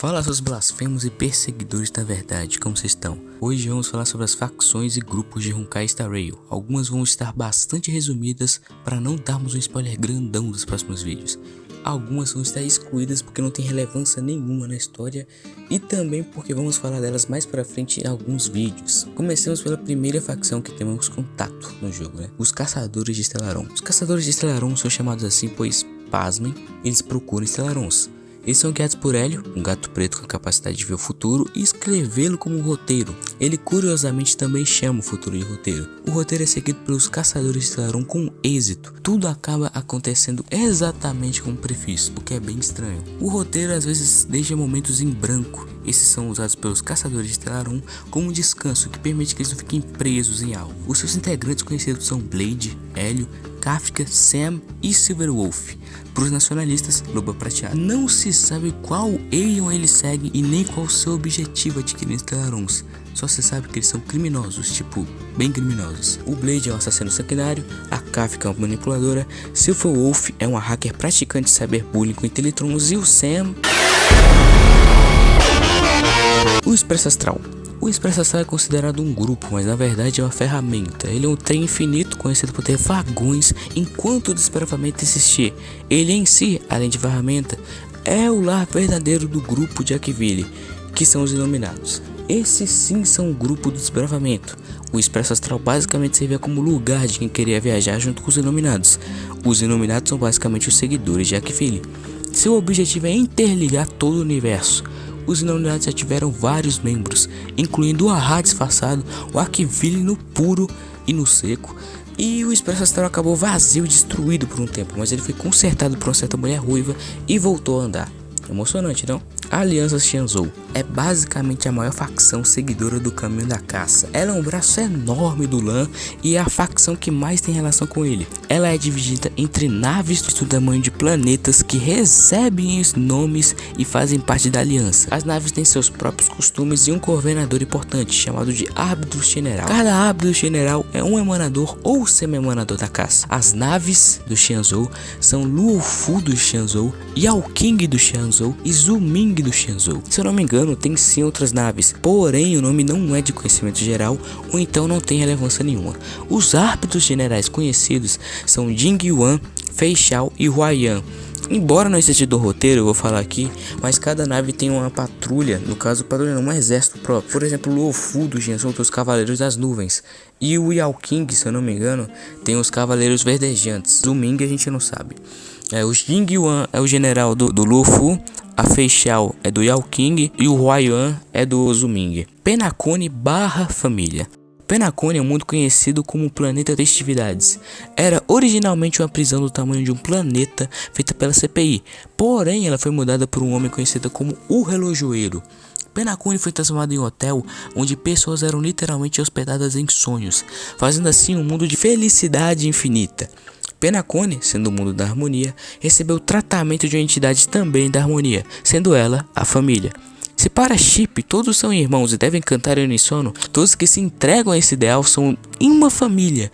Fala seus blasfemos e perseguidores da verdade, como vocês estão? Hoje vamos falar sobre as facções e grupos de Honkai Star Rail. Algumas vão estar bastante resumidas para não darmos um spoiler grandão dos próximos vídeos. Algumas vão estar excluídas porque não tem relevância nenhuma na história e também porque vamos falar delas mais pra frente em alguns vídeos. Comecemos pela primeira facção que temos contato no jogo, os Caçadores de Stellaron. Os Caçadores de Stellaron são chamados assim pois, pasmem, eles procuram Stellarons. Eles são guiados por Hélio, um gato preto com a capacidade de ver o futuro e escrevê-lo como roteiro. Ele curiosamente também chama o futuro de roteiro. O roteiro é seguido pelos Caçadores de Stellaron com êxito. Tudo acaba acontecendo exatamente como previsto, o que é bem estranho. O roteiro às vezes deixa momentos em branco. Esses são usados pelos Caçadores de Stellaron como um descanso que permite que eles não fiquem presos em algo. Os seus integrantes conhecidos são Blade, Hélio, Kafka, Sam e Silverwolf. Para os nacionalistas, Loba Prateada. Não se sabe qual Aeon ele segue e nem qual seu objetivo adquirindo Stellarons. Só se sabe que eles são criminosos, tipo, bem criminosos. O Blade é um assassino sanguinário, a Kafka é uma manipuladora, Silverwolf é uma hacker praticante de cyberbullying com Inteletrons e o Sam... O Expresso Astral. O Expresso Astral é considerado um grupo, mas na verdade é uma ferramenta. Ele é um trem infinito conhecido por ter vagões enquanto o desbravamento existir. Ele em si, além de ferramenta, é o lar verdadeiro do grupo de Arkville, que são os Iluminados. Esses sim são o grupo do desbravamento. O Expresso Astral basicamente servia como lugar de quem queria viajar junto com os Iluminados. Os Iluminados são basicamente os seguidores de Arkville. Seu objetivo é interligar todo o universo. Os Iluminados já tiveram vários membros, incluindo o Ahá disfarçado, o Arkville no puro e no seco, e o Expresso Astral acabou vazio e destruído por um tempo, mas ele foi consertado por uma certa mulher ruiva e voltou a andar. Emocionante, não? A Aliança Xianzhou é basicamente a maior facção seguidora do Caminho da Caça. Ela é um braço enorme do Lan e é a facção que mais tem relação com ele. Ela é dividida entre naves do tamanho de planetas que recebem os nomes e fazem parte da aliança. As naves têm seus próprios costumes e um coordenador importante chamado de Árbitro General. Cada Árbitro General é um emanador ou semi-emanador da caça. As naves do Xianzhou são Luofu do Xianzhou, Yao King do Xianzhou e Zuming do Xianzhou. Se eu não me engano, tem sim outras naves, porém o nome não é de conhecimento geral ou então não tem relevância nenhuma. Os árbitros generais conhecidos são Jing Yuan, Fei Xiao e Huaiyan. Embora não esteja do roteiro, eu vou falar aqui, mas cada nave tem uma patrulha, no caso patrulha não, um exército próprio. Por exemplo, o Luofu do Xianzhou tem os Cavaleiros das Nuvens, e o Yao King, se eu não me engano, tem os Cavaleiros Verdejantes. O Ming a gente não sabe. O Jing Yuan é o general do Luofu, a Fei Xiao é do Yao King e o Huaiyan é do Zuming. Penacony / família. Penacony é um mundo conhecido como o planeta das festividades. Era originalmente uma prisão do tamanho de um planeta feita pela CPI, porém ela foi mudada por um homem conhecido como o Relojoeiro. Penacony foi transformado em um hotel onde pessoas eram literalmente hospedadas em sonhos, fazendo assim um mundo de felicidade infinita. Penacony, sendo o mundo da harmonia, recebeu tratamento de uma entidade também da harmonia, sendo ela a família. Se para Chip todos são irmãos e devem cantar em uníssono, todos que se entregam a esse ideal são em uma família.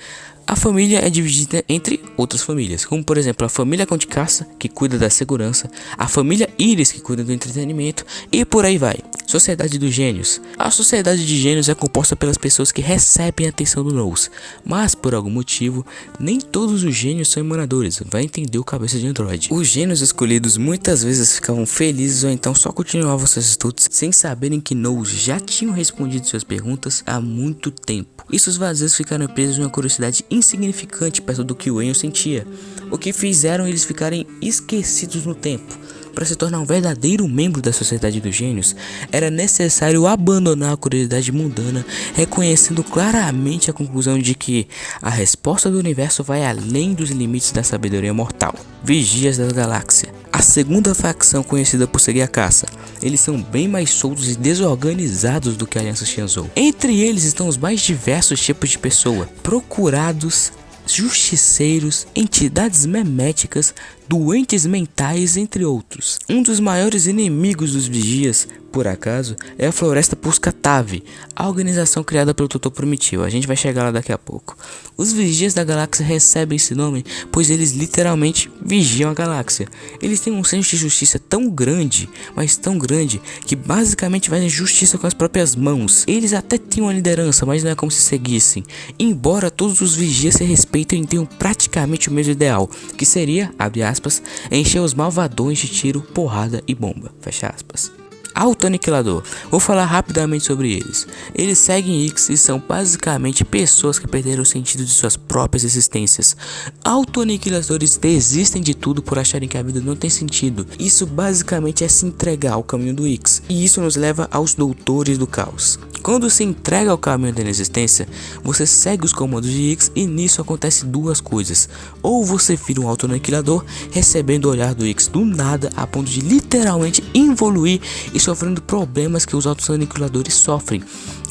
A família é dividida entre outras famílias, como por exemplo a família Cão de Caça, que cuida da segurança, a família Iris, que cuida do entretenimento, e por aí vai. Sociedade dos Gênios. A Sociedade de Gênios é composta pelas pessoas que recebem a atenção do Nous, mas por algum motivo, nem todos os gênios são emanadores, vai entender o cabeça de Android. Os gênios escolhidos muitas vezes ficavam felizes ou então só continuavam seus estudos sem saberem que Nous já tinham respondido suas perguntas há muito tempo. E seus vazios ficaram presos em uma curiosidade insignificante perto do que o Aeon sentia, o que fizeram eles ficarem esquecidos no tempo. Para se tornar um verdadeiro membro da Sociedade dos Gênios, era necessário abandonar a curiosidade mundana, reconhecendo claramente a conclusão de que a resposta do universo vai além dos limites da sabedoria mortal. Vigias da Galáxia. A segunda facção conhecida por seguir a caça. Eles são bem mais soltos e desorganizados do que a Aliança Xianzhou. Entre eles estão os mais diversos tipos de pessoa: procurados, justiceiros, entidades meméticas, doentes mentais, entre outros. Um dos maiores inimigos dos vigias por acaso, é a Floresta Puscatave, a organização criada pelo Dr. Prometeu. A gente vai chegar lá daqui a pouco. Os Vigias da Galáxia recebem esse nome pois eles literalmente vigiam a galáxia. Eles têm um senso de justiça tão grande, mas tão grande, que basicamente fazem justiça com as próprias mãos. Eles até têm uma liderança, mas não é como se seguissem. Embora todos os Vigias se respeitem e tenham praticamente o mesmo ideal, que seria, abre aspas, encher os malvadões de tiro, porrada e bomba, fecha aspas. Autoaniquilador. Vou falar rapidamente sobre eles. Eles seguem Ix e são basicamente pessoas que perderam o sentido de suas próprias existências. Autoaniquiladores desistem de tudo por acharem que a vida não tem sentido. Isso basicamente é se entregar ao caminho do Ix. E isso nos leva aos Doutores do Caos. Quando se entrega ao caminho da inexistência, você segue os comandos de Ix e nisso acontece duas coisas. Ou você vira um autoaniquilador, recebendo o olhar do Ix do nada a ponto de literalmente evoluir e sofrendo problemas que os autoaniquiladores sofrem.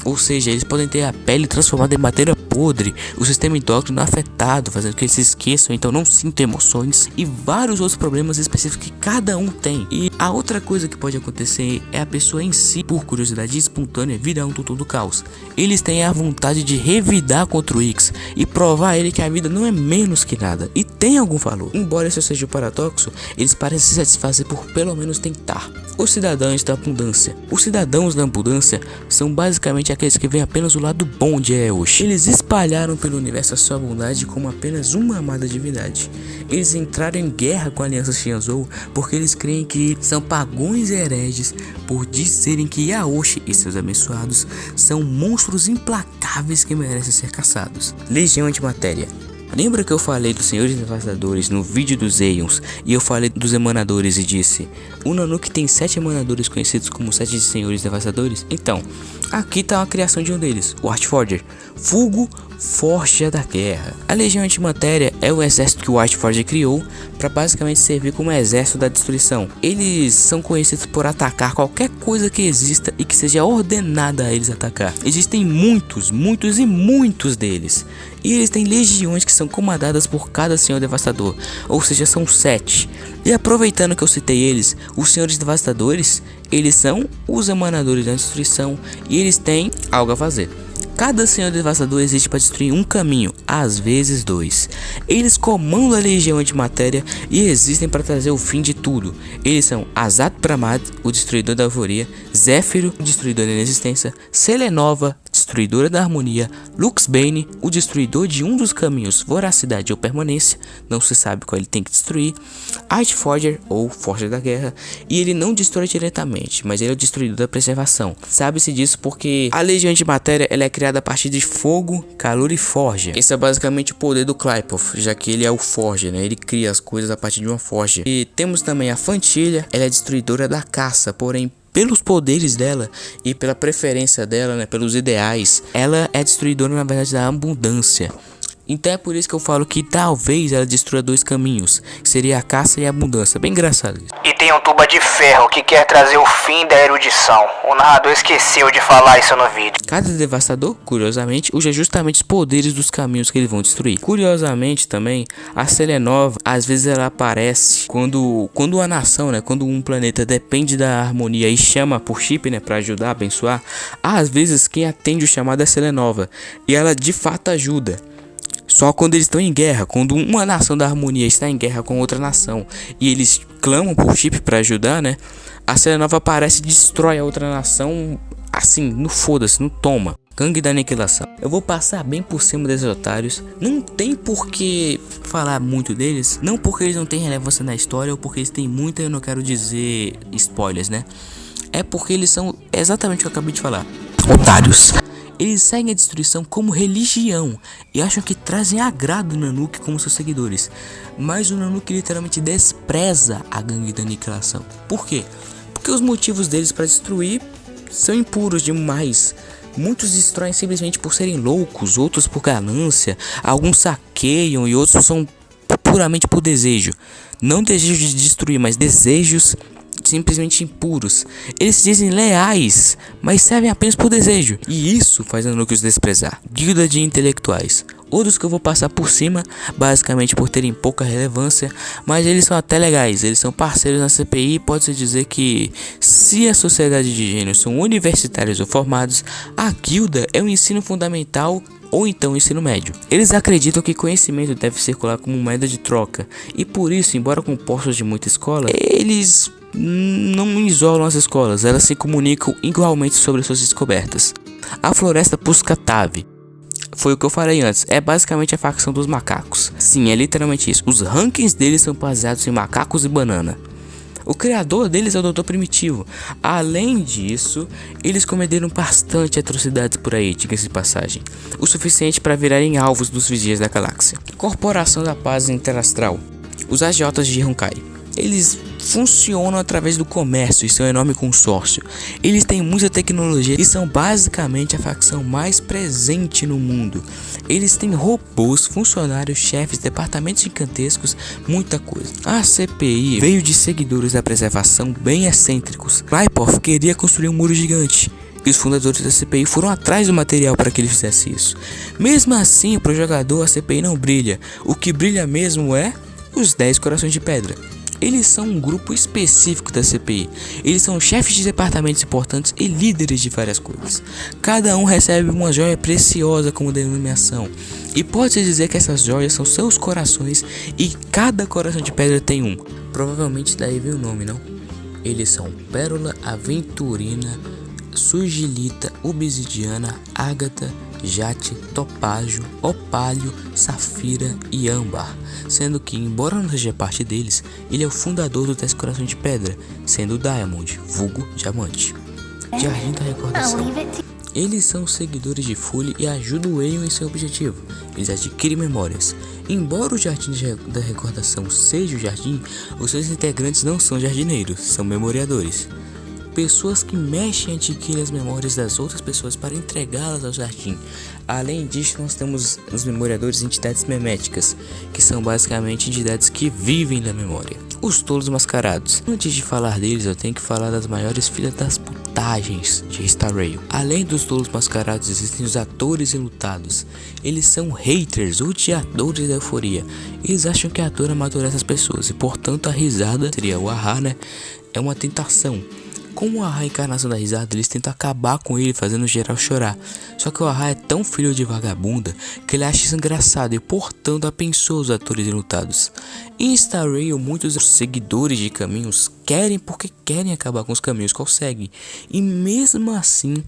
Ou seja, eles podem ter a pele transformada em matéria podre, o sistema endócrino afetado, fazendo com que eles se esqueçam, então não sintam emoções, e vários outros problemas específicos que cada um tem. E a outra coisa que pode acontecer é a pessoa em si, por curiosidade espontânea, virar um Doutor do Caos. Eles têm a vontade de revidar contra o Ix e provar a ele que a vida não é menos que nada e tem algum valor. Embora isso seja um paradoxo, eles parecem se satisfazer por pelo menos tentar. Os cidadãos da abundância. Os cidadãos da abundância são basicamente aqueles que veem apenas o lado bom de Eosh. Eles espalharam pelo universo a sua bondade como apenas uma amada divindade. Eles entraram em guerra com a Aliança Xianzhou porque eles creem que são pagões e hereges por dizerem que Eosh e seus abençoados são monstros implacáveis que merecem ser caçados. Legião Antimatéria. Lembra que eu falei dos Senhores Devastadores no vídeo dos Aeons e eu falei dos Emanadores e disse: o Nanook tem 7 Emanadores conhecidos como 7 Senhores Devastadores? Então, aqui está uma criação de um deles, o Archforger, Fulgo Forja da Guerra. A Legião Antimatéria é o exército que o Archforger criou para basicamente servir como exército da destruição. Eles são conhecidos por atacar qualquer coisa que exista e que seja ordenada a eles atacar. Existem muitos deles. E eles têm legiões que são comandadas por cada Senhor Devastador, ou seja, são 7. E aproveitando que eu citei eles, os Senhores Devastadores, eles são os Emanadores da Destruição e eles têm algo a fazer. Cada Senhor Devastador existe para destruir um caminho, às vezes 2. Eles comandam a Legião Antimatéria e existem para trazer o fim de tudo. Eles são Azat Pramad, o Destruidor da Alvoria, Zéfiro, o Destruidor da Inexistência, Selenova, Destruidora da Harmonia, Luxbane, o Destruidor de um dos caminhos, Voracidade ou Permanência, não se sabe qual ele tem que destruir, Archforger, ou Forja da Guerra, e ele não destrói diretamente, mas ele é o Destruidor da Preservação. Sabe-se disso porque a Legião Antimatéria ela é criada a partir de fogo, calor e forja. Esse é basicamente o poder do Qliphoth, já que ele é o Forja, né? Ele cria as coisas a partir de uma forja. E temos também a Fantilha, ela é destruidora da caça, porém pelos poderes dela e pela preferência dela, né, pelos ideais, ela é destruidora na verdade da abundância. Então é por isso que eu falo que talvez ela destrua 2 caminhos, que seria a caça e a abundância. Bem engraçado isso. E tem um tuba de ferro que quer trazer o fim da erudição. O narrador esqueceu de falar isso no vídeo. Cada devastador, curiosamente, usa justamente os poderes dos caminhos que eles vão destruir. Curiosamente também, a Selenova, às vezes ela aparece quando a nação, né, quando um planeta depende da harmonia e chama por chip, né, para ajudar, abençoar. Às vezes quem atende o chamado é a Selenova e ela de fato ajuda. Só quando eles estão em guerra, quando uma nação da harmonia está em guerra com outra nação e eles clamam por chip para ajudar, né? A Selenova aparece e destrói a outra nação assim, no foda-se, no toma. Gangue da Aniquilação. Eu vou passar bem por cima desses otários. Não tem por que falar muito deles. Não porque eles não têm relevância na história ou porque eles têm muita, eu não quero dizer spoilers, né? É porque eles são exatamente o que eu acabei de falar. Otários. Eles seguem a destruição como religião e acham que trazem agrado ao Nanook como seus seguidores. Mas o Nanook literalmente despreza a Gangue da Aniquilação. Por quê? Porque os motivos deles para destruir são impuros demais. Muitos destroem simplesmente por serem loucos, outros por ganância, alguns saqueiam e outros são puramente por desejo. Não desejos de destruir, mas desejos simplesmente impuros. Eles se dizem leais, mas servem apenas por desejo. E isso faz a Anuki os desprezar. Guilda de intelectuais. Outros que eu vou passar por cima, basicamente por terem pouca relevância, mas eles são até legais, eles são parceiros na CPI e pode-se dizer que, se a sociedade de gênios são universitários ou formados, a guilda é um ensino fundamental ou então ensino médio. Eles acreditam que conhecimento deve circular como moeda de troca, e por isso, embora compostos de muita escola, eles não isolam as escolas, elas se comunicam igualmente sobre suas descobertas. A Floresta Puscatave foi o que eu falei antes, é basicamente a facção dos macacos. Sim, é literalmente isso. Os rankings deles são baseados em macacos e banana. O criador deles é o Dr. Primitivo. Além disso, eles cometeram bastante atrocidades por aí, diga-se de passagem. O suficiente para virarem alvos dos vigias da galáxia. Corporação da Paz Interastral. Os agiotas de Honkai. Eles funcionam através do comércio e seu enorme consórcio. Eles têm muita tecnologia e são basicamente a facção mais presente no mundo. Eles têm robôs, funcionários, chefes, departamentos gigantescos, muita coisa. A CPI veio de seguidores da preservação bem excêntricos. Raipov queria construir um muro gigante, e os fundadores da CPI foram atrás do material para que ele fizesse isso. Mesmo assim, para o jogador a CPI não brilha. O que brilha mesmo é os 10 corações de pedra. Eles são um grupo específico da CPI. Eles são chefes de departamentos importantes e líderes de várias coisas. Cada um recebe uma joia preciosa como denominação. E pode-se dizer que essas joias são seus corações e cada coração de pedra tem um. Provavelmente daí vem o nome, não? Eles são Pérola, Aventurina, Sugilita, Obsidiana, Ágata, Jate, Topázio, Opálio, Safira e Âmbar, sendo que, embora não seja parte deles, ele é o fundador do 10 Corações de Pedra, sendo o Diamond, vulgo Diamante. Jardim da Recordação. Eles são seguidores de Fully e ajudam o Aeon em seu objetivo. Eles adquirem memórias. Embora o Jardim da Recordação seja o jardim, os seus integrantes não são jardineiros, são memoriadores. Pessoas que mexem e adquirem as memórias das outras pessoas para entregá-las ao jardim. Além disso, nós temos os memoriadores entidades meméticas, que são basicamente entidades que vivem na memória. Os tolos mascarados. Antes de falar deles, eu tenho que falar das maiores filhas das putagens de Star Rail. Além dos tolos mascarados, existem os atores enlutados. Eles são haters, odiadores da euforia. Eles acham que a dor amadurece as pessoas, e portanto a risada, seria o ahá, né? É uma tentação. Como o Ahá é a encarnação da risada, eles tentam acabar com ele, fazendo geral chorar. Só que o Ahá é tão filho de vagabunda que ele acha isso engraçado e, portanto, abençoa os atores enlutados. Em Star Rail, muitos seguidores de caminhos querem porque querem acabar com os caminhos que conseguem. E mesmo assim,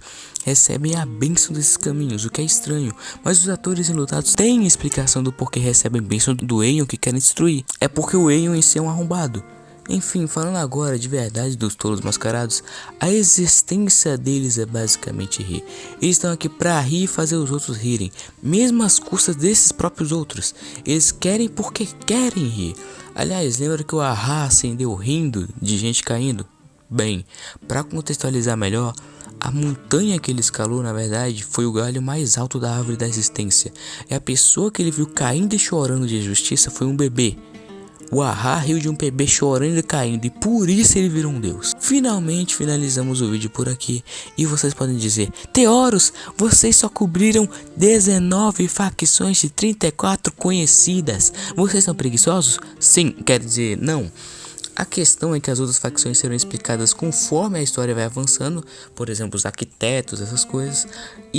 recebem a bênção desses caminhos, o que é estranho. Mas os atores enlutados têm explicação do porquê recebem bênção do Aeon que querem destruir. É porque o Aeon em si é um arrombado. Enfim, falando agora de verdade dos tolos mascarados, a existência deles é basicamente rir. Eles estão aqui pra rir e fazer os outros rirem, mesmo às custas desses próprios outros. Eles querem porque querem rir. Aliás, lembra que o Ahá acendeu rindo de gente caindo? Bem, para contextualizar melhor, a montanha que ele escalou, na verdade, foi o galho mais alto da árvore da existência. E a pessoa que ele viu caindo e chorando de injustiça foi um bebê. O Ahá riu de um bebê chorando e caindo, e por isso ele virou um deus. Finalmente finalizamos o vídeo por aqui, e vocês podem dizer: Teoros, vocês só cobriram 19 facções de 34 conhecidas. Vocês são preguiçosos? Sim, quer dizer, não. A questão é que as outras facções serão explicadas conforme a história vai avançando, por exemplo, os arquitetos, essas coisas, e